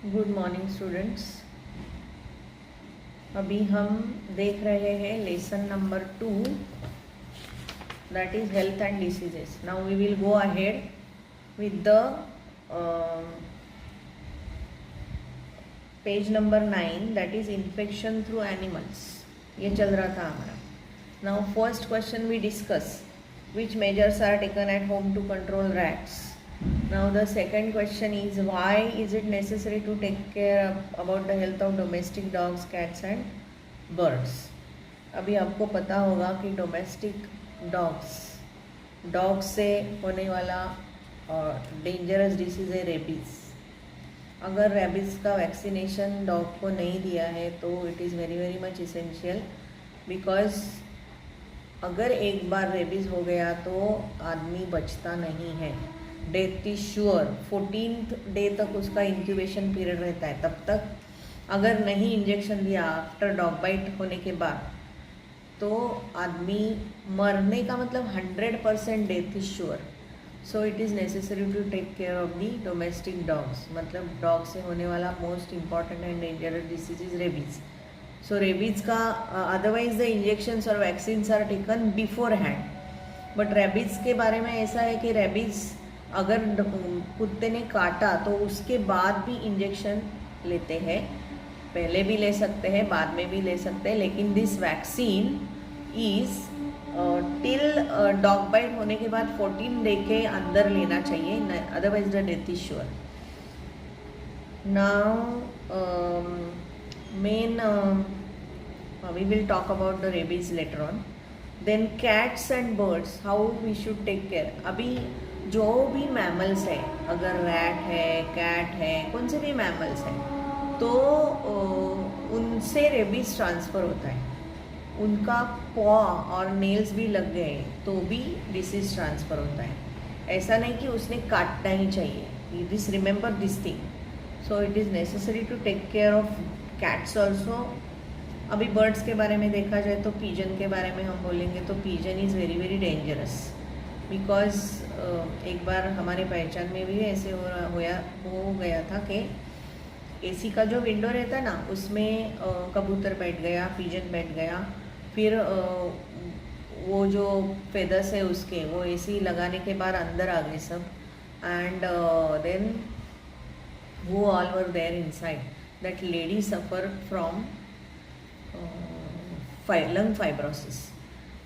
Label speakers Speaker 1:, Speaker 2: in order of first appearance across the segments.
Speaker 1: Good morning students. अभी हम देख रहे हैं lesson number 2, that is health and diseases. Now we will go ahead with the page number 9, that is infection through animals. ये चल रहा था हमारा. Now first question we discuss which measures are taken at home to control rats. Now the second question is, why is it necessary to take care about the health of domestic dogs, cats and birds. अभी आपको पता होगा कि domestic dogs से होने वाला dangerous disease है rabies. अगर रेबीज़ का वैक्सीनेशन डॉग को नहीं दिया है तो it is very very much essential, because अगर एक बार रेबीज़ हो गया तो आदमी बचता नहीं है. Death is sure. 14th day तक उसका इंक्यूबेशन पीरियड रहता है. तब तक अगर नहीं इंजेक्शन दिया आफ्टर डॉग बाइट होने के बाद तो आदमी मरने का मतलब 100% death is sure. So it is necessary to take care of the domestic dogs. मतलब डॉग से होने वाला most important and dangerous disease is rabies. So rabies का अदरवाइज द इंजेक्शंस और vaccines are taken beforehand. But rabies के बारे में ऐसा है कि रेबीज़ अगर कुत्ते ने काटा तो उसके बाद भी इंजेक्शन लेते हैं. पहले भी ले सकते हैं, बाद में भी ले सकते हैं, लेकिन this vaccine is till dog bite होने के बाद 14 डे के अंदर लेना चाहिए, otherwise the death is sure. Now main we will talk about the rabies later on. Then cats and birds, how we should take care. अभी जो भी मैमल्स है, अगर रैट है, कैट है, कौन से भी मैमल्स हैं, तो उनसे रेबीज ट्रांसफ़र होता है. उनका पॉ और नेल्स भी लग गए तो भी डिसीज ट्रांसफ़र होता है. ऐसा नहीं कि उसने काटना ही चाहिए. This remember this thing. So it is necessary to take care of cats also. अभी बर्ड्स के बारे में देखा जाए तो पीजन के बारे में हम बोलेंगे तो pigeon is very very dangerous, because एक बार हमारे पहचान में भी ऐसे हो गया था कि एसी का जो विंडो रहता है ना, उसमें कबूतर बैठ गया, पीजन बैठ गया. फिर वो जो फेदर्स है उसके, वो एसी लगाने के बाद अंदर आ गए सब. एंड देन वो all were there inside. That lady suffer from lung fibrosis.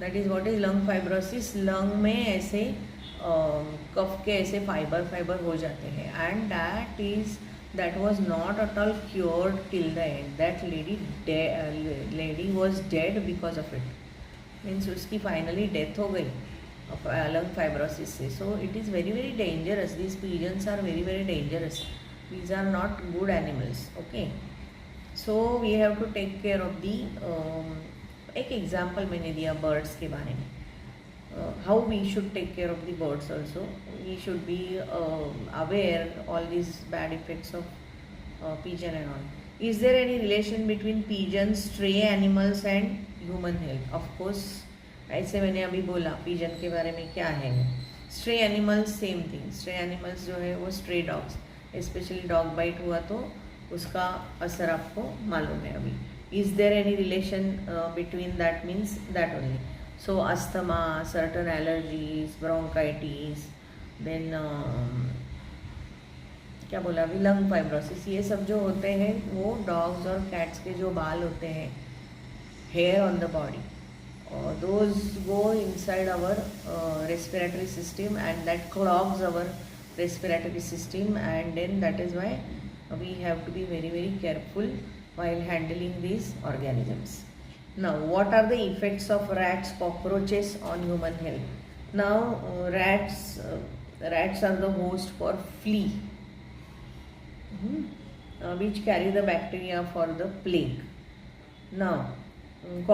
Speaker 1: That is what is lung fibrosis. Lung में ऐसे कफ के ऐसे फाइबर हो जाते हैं. And that was not at all cured till the end. That lady was dead because of it. Means उसकी finally death हो गई लंग फाइब्रोसिस से. So it is very very dangerous. These pigeons are very very dangerous. These are not good animals. Okay, so we have to take care of the. एक example मैंने दिया birds के बारे में. How we should take care of the birds also. We should be aware all this bad effects of pigeon and all. Is there any relation between pigeons, stray animals and human health? Of course, ऐसे मैंने अभी बोला pigeon के बारे में क्या है. stray animals same thing. stray animals जो है वो stray dogs, especially dog bite हुआ तो उसका असर आपको मालूम है अभी. Is there any relation between that? Means that only. So asthma, certain allergies, bronchitis, then क्या बोला अभी, लंग फाइब्रोसिस, ये सब जो होते हैं वो डॉग्स और कैट्स के जो बाल होते हैं, hair on the body, those go inside our respiratory system and that clogs our respiratory system, and then that is why we have to be very very careful while handling these organisms. Now what are the effects of rats, cockroaches on human health? Now rats are the host for flea, which carry the bacteria for the plague. Now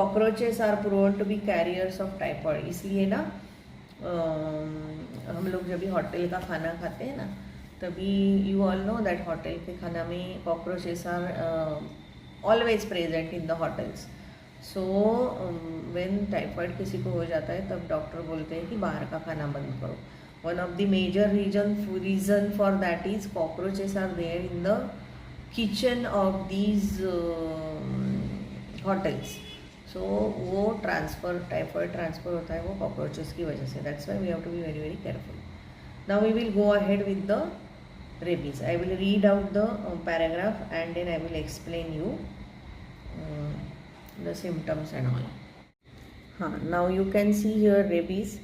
Speaker 1: cockroaches are proven to be carriers of typhoid. इसलिए ना हम लोग जब भी hotel का खाना खाते हैं ना, तभी you all know that hotel के खाना में cockroaches are always present in the hotels. So when typhoid किसी को हो जाता है तब डॉक्टर बोलते हैं कि बाहर का खाना बंद करो. One of the major reason for that is cockroaches are there in the kitchen of these hotels. So वो ट्रांसफ़र, टाइफॉइड ट्रांसफ़र होता है वो कॉकरोचेस की वजह से. That's why we have to be very very careful. Now we will go ahead with the rabies. I will read out the paragraph and then I will explain you the symptoms and all. Now you can see here rabies.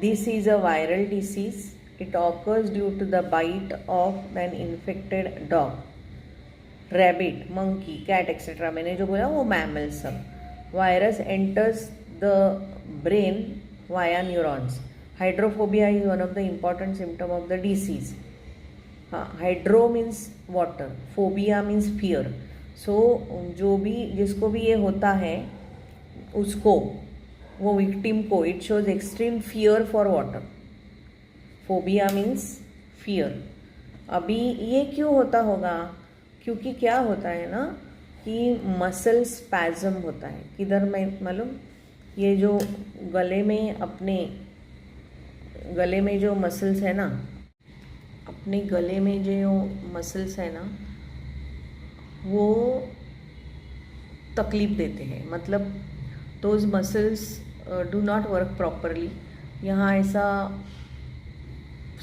Speaker 1: This is a viral disease. It occurs due to the bite of an infected dog, rabbit, monkey, cat, etc. मैंने जो बोला वो mammals सब. Virus enters the brain via neurons. Hydrophobia is one of the important symptom of the disease. Hydro means water, phobia means fear. So जो भी जिसको भी ये होता है उसको, वो विक्टिम को, it shows extreme fear for water. Phobia means fear. अभी ये क्यों होता होगा? क्योंकि क्या होता है ना कि मसल स्पैज़म होता है. किधर में मालूम? ये जो गले में, अपने गले में जो मसल्स है ना, अपने गले में जो मसल्स है ना, वो तकलीफ़ देते हैं. मतलब those muscles do not work properly. यहाँ ऐसा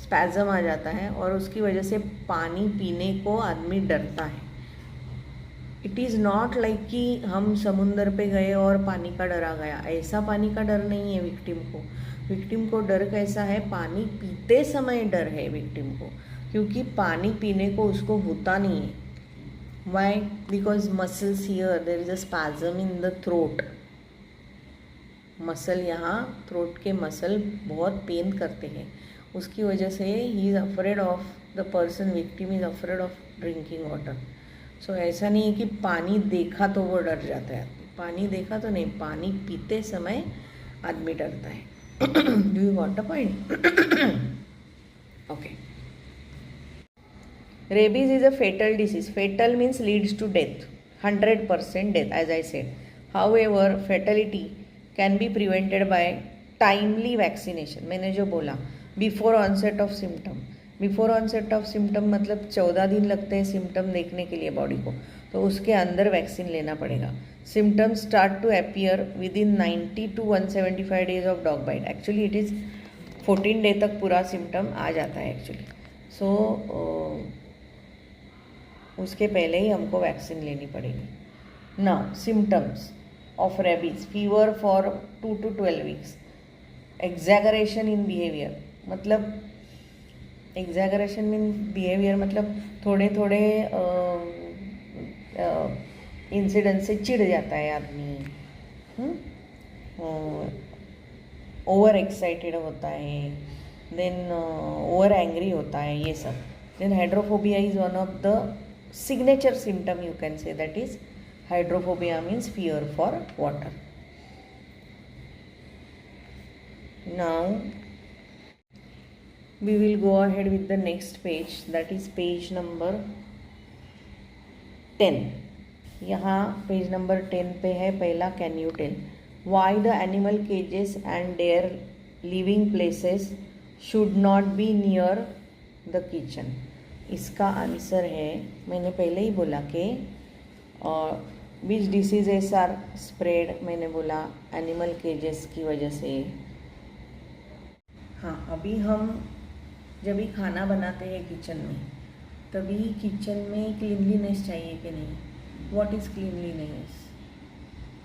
Speaker 1: स्पैज़म आ जाता है और उसकी वजह से पानी पीने को आदमी डरता है. इट इज़ नॉट लाइक कि हम समुंदर पे गए और पानी का डर आ गया. ऐसा पानी का डर नहीं है विक्टिम को. विक्टिम को डर कैसा है? पानी पीते समय डर है विक्टिम को, क्योंकि पानी पीने को उसको होता नहीं है. Why? Because muscles here, there is a spasm in the throat. Muscle यहाँ, थ्रोट के मसल बहुत पेन करते हैं. उसकी वजह से ही is afraid of, the person victim is afraid of drinking water. So ऐसा नहीं है कि पानी देखा तो वो डर जाता है. पानी देखा तो नहीं, पानी पीते समय आदमी डरता है. Do you got the point? Okay. Rabies is a fatal disease. Fatal means leads to death. 100% death, as I said. However, fatality can be prevented by timely vaccination. मैंने जो बोला, before onset of symptom. Before onset of symptom मतलब 14 दिन लगते हैं symptom देखने के लिए बॉडी को, तो उसके अंदर वैक्सीन लेना पड़ेगा. Symptoms start to appear within 90 to 175 days of dog bite. Actually it is 14 day तक पूरा सिम्टम आ जाता है एक्चुअली. सो उसके पहले ही हमको वैक्सीन लेनी पड़ेगी. Now symptoms of rabies: fever for 2 to 12 weeks, exaggeration in behaviour. मतलब एग्जैगरेशन मीन बिहेवियर मतलब थोड़े थोड़े इंसिडेंट से चिढ़ जाता है आदमी, ओवर एक्साइटेड होता है, देन ओवर एंग्री होता है, ये सब. Then hydrophobia is one of the signature symptom, you can say, that is hydrophobia means fear for water. Now we will go ahead with the next page, that is page number 10. यहाँ page number 10 पे है पहला, can you tell why the animal cages and their living places should not be near the kitchen. इसका answer है, मैंने पहले ही बोला कि विच डिसीजेस आर स्प्रेड. मैंने बोला एनिमल केजेस की वजह से. हाँ, अभी हम जब भी खाना बनाते हैं किचन में, तभी किचन में क्लीनलीनेस चाहिए कि नहीं. What is cleanliness?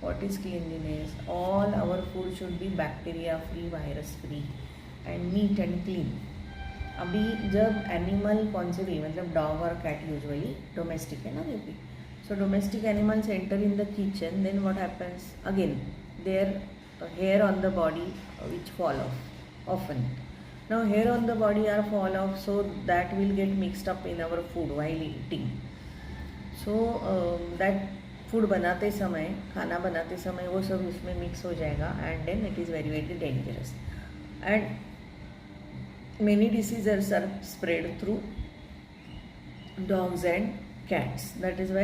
Speaker 1: What is cleanliness? All our food should be bacteria free, virus free and neat and clean. अभी जब एनिमल कौन से भी, मतलब डॉग और कैट यूजुअली डोमेस्टिक है ना ये भी. So domestic animals enter in the kitchen, then what happens? Again there hair on the body which fall off often. Now hair on the body are fall off, so that will get mixed up in our food while eating. So that food बनाते समय, खाना बनाते समय वो सब उसमें mix हो जाएगा and then it is very very dangerous. And many diseases are spread through dogs and cats. That is why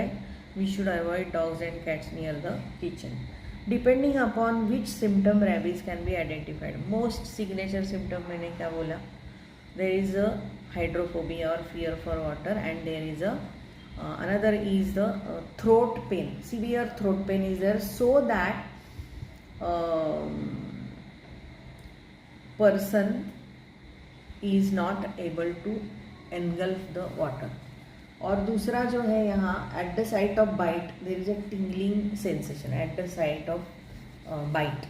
Speaker 1: we should avoid dogs and cats near the kitchen. Depending upon which symptom rabies can be identified. Most signature symptom मैंने क्या बोला? There is a hydrophobia or fear for water and there is a another is the throat pain. Severe throat pain is there, so that person is not able to engulf the water. और दूसरा जो है यहाँ at the site of bite there is a tingling sensation at the site of bite.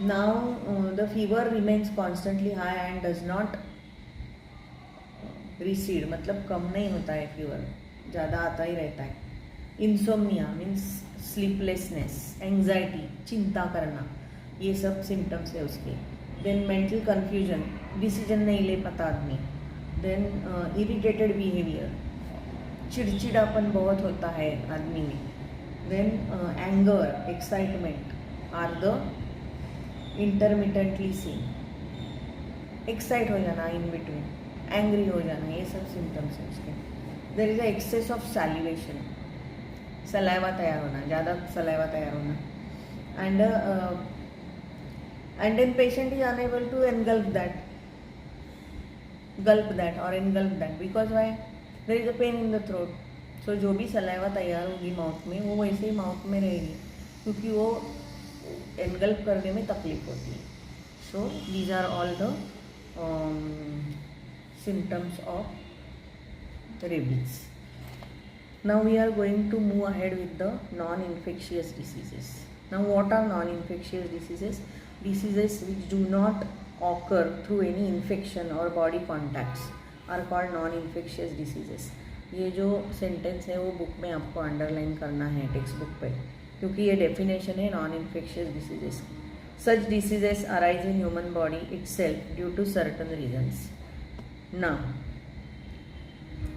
Speaker 1: Now the fever remains constantly high and does not recede, मतलब कम नहीं होता है fever, ज़्यादा आता ही रहता है. इंसोम्निया मीन्स स्लीपलेसनेस, एंग्जाइटी, चिंता करना, ये सब सिम्टम्स है उसके. देन मेंटल कन्फ्यूजन, डिसीजन नहीं ले पाता आदमी. देन इरिटेटेड बिहेवियर, चिड़चिड़ापन बहुत होता है आदमी में. Then anger, excitement are the intermittently seen. Excite हो जाना इन बिटवीन, एंग्री हो जाना, ये सब सिम्टम्स है उसके. There is a excess of salivation, saliva तैयार होना, ज़्यादा सलाइवा तैयार होना. And then patient is unable to engulf that, gulp that or engulf that, because why? There is a pain in the throat. So जो भी saliva तैयार होगी mouth में वो वैसे ही माउथ में रहेगी, क्योंकि वो engulf करने में तकलीफ होती है. So these are all the symptoms of rabies. Now we are going to move ahead with the non-infectious diseases. Now what are non-infectious diseases? Diseases which do not occur through any infection or body contacts are called non-infectious diseases. ये जो sentence है वो book में आपको underline करना है text book पे, क्योंकि ये डेफिनेशन है non infectious diseases. Such diseases arise in human body itself due to certain reasons. Now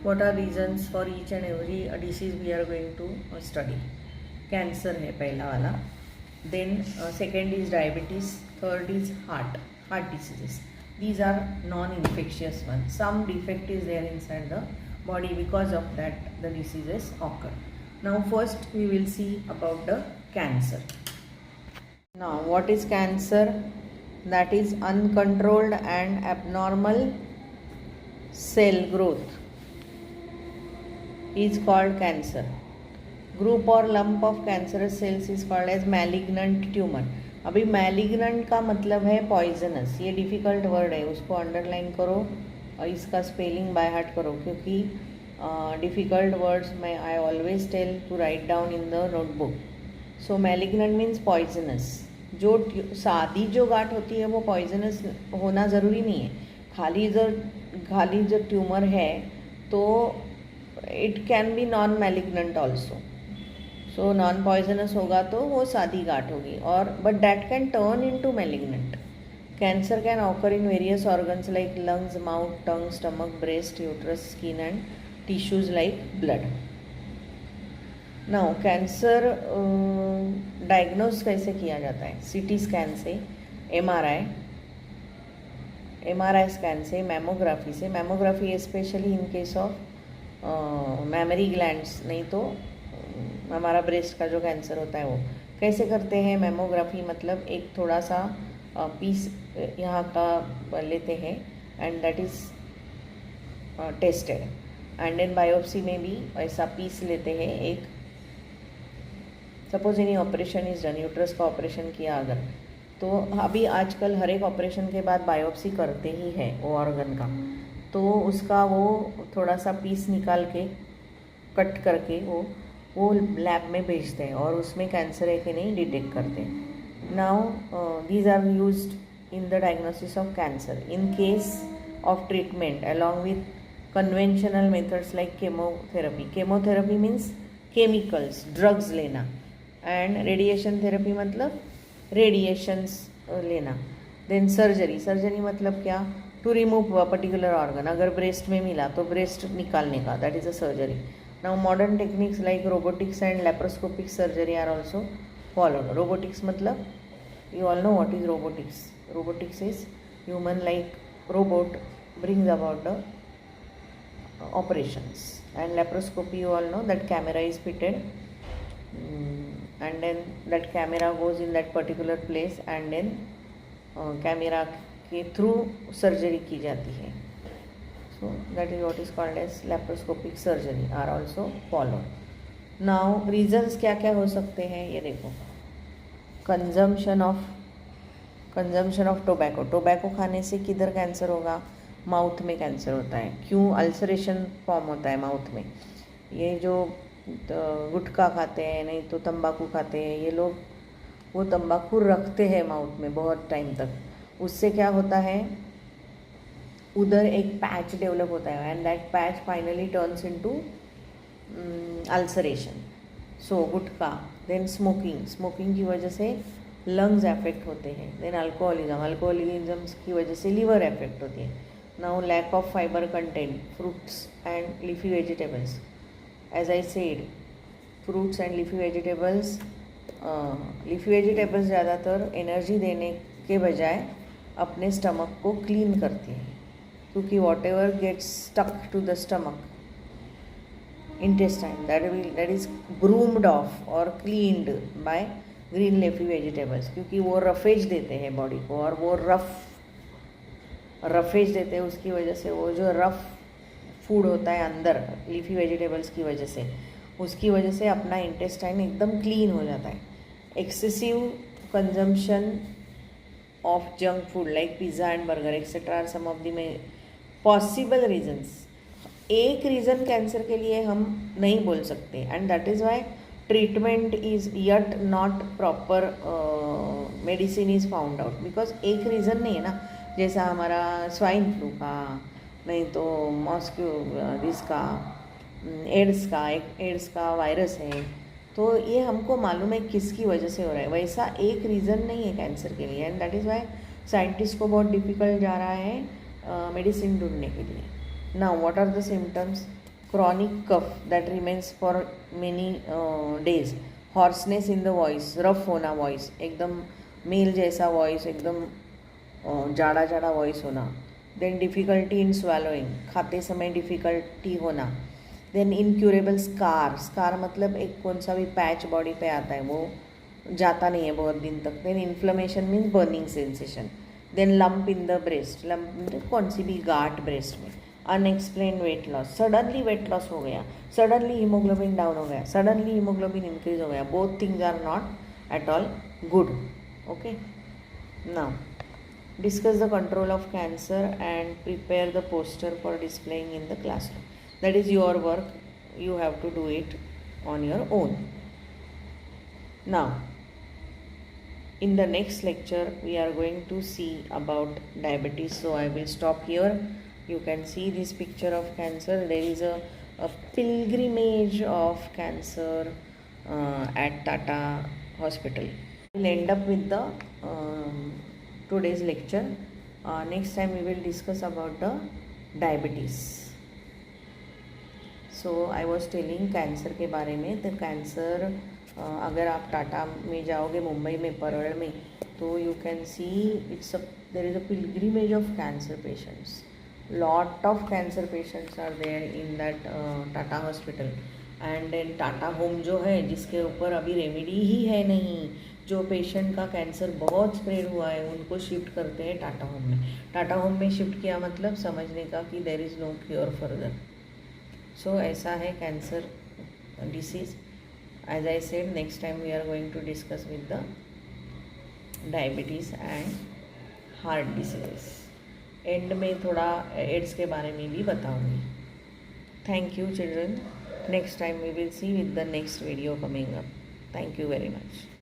Speaker 1: what are reasons for each and every disease we are going to study? Cancer है पहला वाला. Then second is diabetes. Third is heart diseases. These are non-infectious ones. Some defect is there inside the body, because of that the diseases occur. Now first we will see about the cancer. Now what is cancer? That is uncontrolled and abnormal cell growth is called cancer. Group or lump of cancerous cells is called as malignant tumor. अभी malignant का मतलब है poisonous. ये difficult word है, उसको underline करो और इसका स्पेलिंग बाय हार्ट करो, क्योंकि डिफ़िकल्ट वर्ड्स मैं I always tell to write down in the notebook. So malignant means poisonous. जो सादी जो गांठ होती है वो poisonous होना ज़रूरी नहीं है. खाली जो ट्यूमर है तो it can be non malignant also. So non poisonous होगा तो वो सादी गांठ होगी, और but that can turn into malignant. Cancer can occur in various organs like lungs, mouth, tongue, stomach, breast, uterus, skin and tissues like blood. Now cancer diagnose कैसे किया जाता है? सीटी स्कैन से, एमआरआई स्कैन से, mammography से. Mammography specially in case of mammary glands, नहीं तो हमारा ब्रेस्ट का जो कैंसर होता है वो. कैसे करते हैं मैमोग्राफी? मतलब एक थोड़ा सा पीस यहाँ का लेते हैं and that is tested, and then biopsy में भी ऐसा पीस लेते हैं एक. Suppose any operation is done, uterus का ऑपरेशन किया अगर, तो अभी आजकल हर एक ऑपरेशन के बाद बायोप्सी करते ही है वो ऑर्गन का, तो उसका वो थोड़ा सा पीस निकाल के कट करके वो लैब में भेजते हैं और उसमें कैंसर है कि नहीं डिटेक्ट करते हैं. Now these are used in the diagnosis of cancer in case of treatment along with conventional methods like chemotherapy. Chemotherapy means chemicals, drugs लेना, एंड रेडिएशन थेरेपी मतलब रेडिएशंस लेना. देन सर्जरी मतलब क्या? To remove a particular organ. अगर breast में मिला तो breast निकालने का, that is a surgery. Now modern techniques like robotics and laparoscopic surgery are also followed. Robotics मतलब you all know what is robotics. Robotics is human like robot brings about the operations. And laparoscopy, you all know that camera is fitted and then that camera goes in that particular place and then camera के through surgery की जाती है. So that is what is called as laparoscopic surgery are also followed. Now reasons क्या क्या हो सकते हैं ये देखो. कंजम्पशन ऑफ टोबैको खाने से किधर कैंसर होगा, माउथ में कैंसर होता है. क्यों? अल्सरेशन फॉर्म होता है माउथ में. ये जो गुटखा खाते हैं, नहीं तो तंबाकू खाते हैं, ये लोग वो तंबाकू रखते हैं माउथ में बहुत टाइम तक. उससे क्या होता है, उधर एक पैच डेवलप होता है and that patch finally turns into ulceration. So gutkha, then smoking की वजह से लंग्स अफेक्ट होते हैं. देन अल्कोहलिज्म की वजह से लीवर अफेक्ट होती है. Now lack of fibre content, fruits and leafy vegetables. As I said, fruits and leafy vegetables ज़्यादातर एनर्जी देने के बजाय अपने स्टमक को क्लीन करती हैं, क्योंकि whatever gets stuck to the stomach intestine that is broomed off or cleaned by green leafy vegetables, क्योंकि वो रफेज देते हैं बॉडी को, और वो रफेज देते हैं. उसकी वजह से वो जो रफ फूड होता है अंदर लीफी वेजिटेबल्स की वजह से, उसकी वजह से अपना इंटेस्टाइन एकदम क्लीन हो जाता है. Excessive consumption of junk food like pizza and burger etcetera are some of the possible reasons. एक रीज़न कैंसर के लिए हम नहीं बोल सकते, and that is why treatment is yet not proper, medicine is found out. Because एक reason नहीं है ना, जैसा हमारा स्वाइन फ्लू का, नहीं तो इसका एड्स का वायरस है, तो ये हमको मालूम है किसकी वजह से हो रहा है. वैसा एक रीज़न नहीं है कैंसर के लिए, and that is Y scientist को बहुत डिफ़िकल्ट जा रहा है मेडिसिन ढूंढने के लिए. Now, what are the symptoms? Chronic cough that remains for many days. Hoarseness in the voice, rough होना voice, एकदम मेल जैसा voice, एकदम जाड़ा जाड़ा voice होना. Then difficulty in swallowing, खाते समय difficulty होना. Then incurable scar मतलब एक कौन सा भी पैच बॉडी पे आता है, वो जाता नहीं है बहुत दिन तक. Then inflammation means burning sensation. Then lump in the breast, lump कौन सी भी गांठ ब्रेस्ट में. Unexplained weight loss, suddenly weight loss हो गया, सडनली हीमोग्लोबिन डाउन हो गया, सडनली हीमोग्लोबिन इंक्रीज हो गया. Both things are not at all good. Okay, now discuss the control of cancer and prepare the poster for displaying in the classroom. That is your work, you have to do it on your own. Now, in the next lecture, we are going to see about diabetes. So I will stop here. You can see this picture of cancer. There is a pilgrimage of cancer at Tata Hospital. We'll end up with the today's lecture. Next time we will discuss about the diabetes. So I was telling cancer के बारे में. तो cancer अगर आप टाटा में जाओगे, मुंबई में, परवड़ में, तो you can see there is a pilgrimage of cancer patients. Lot of cancer patients are there in that Tata Hospital. And then Tata Home जो है, जिसके ऊपर अभी रेमेडी ही है नहीं, जो पेशेंट का कैंसर बहुत स्प्रेड हुआ है, उनको शिफ्ट करते हैं टाटा होम में. टाटा होम में शिफ्ट किया मतलब समझने का कि there is no cure further. So ऐसा है cancer disease. As I said, next time we are going to discuss with the diabetes and heart diseases. End में थोड़ा एड्स के बारे में भी बताऊंगी. Thank you children. Next time we will see with the next video coming up. Thank you very much.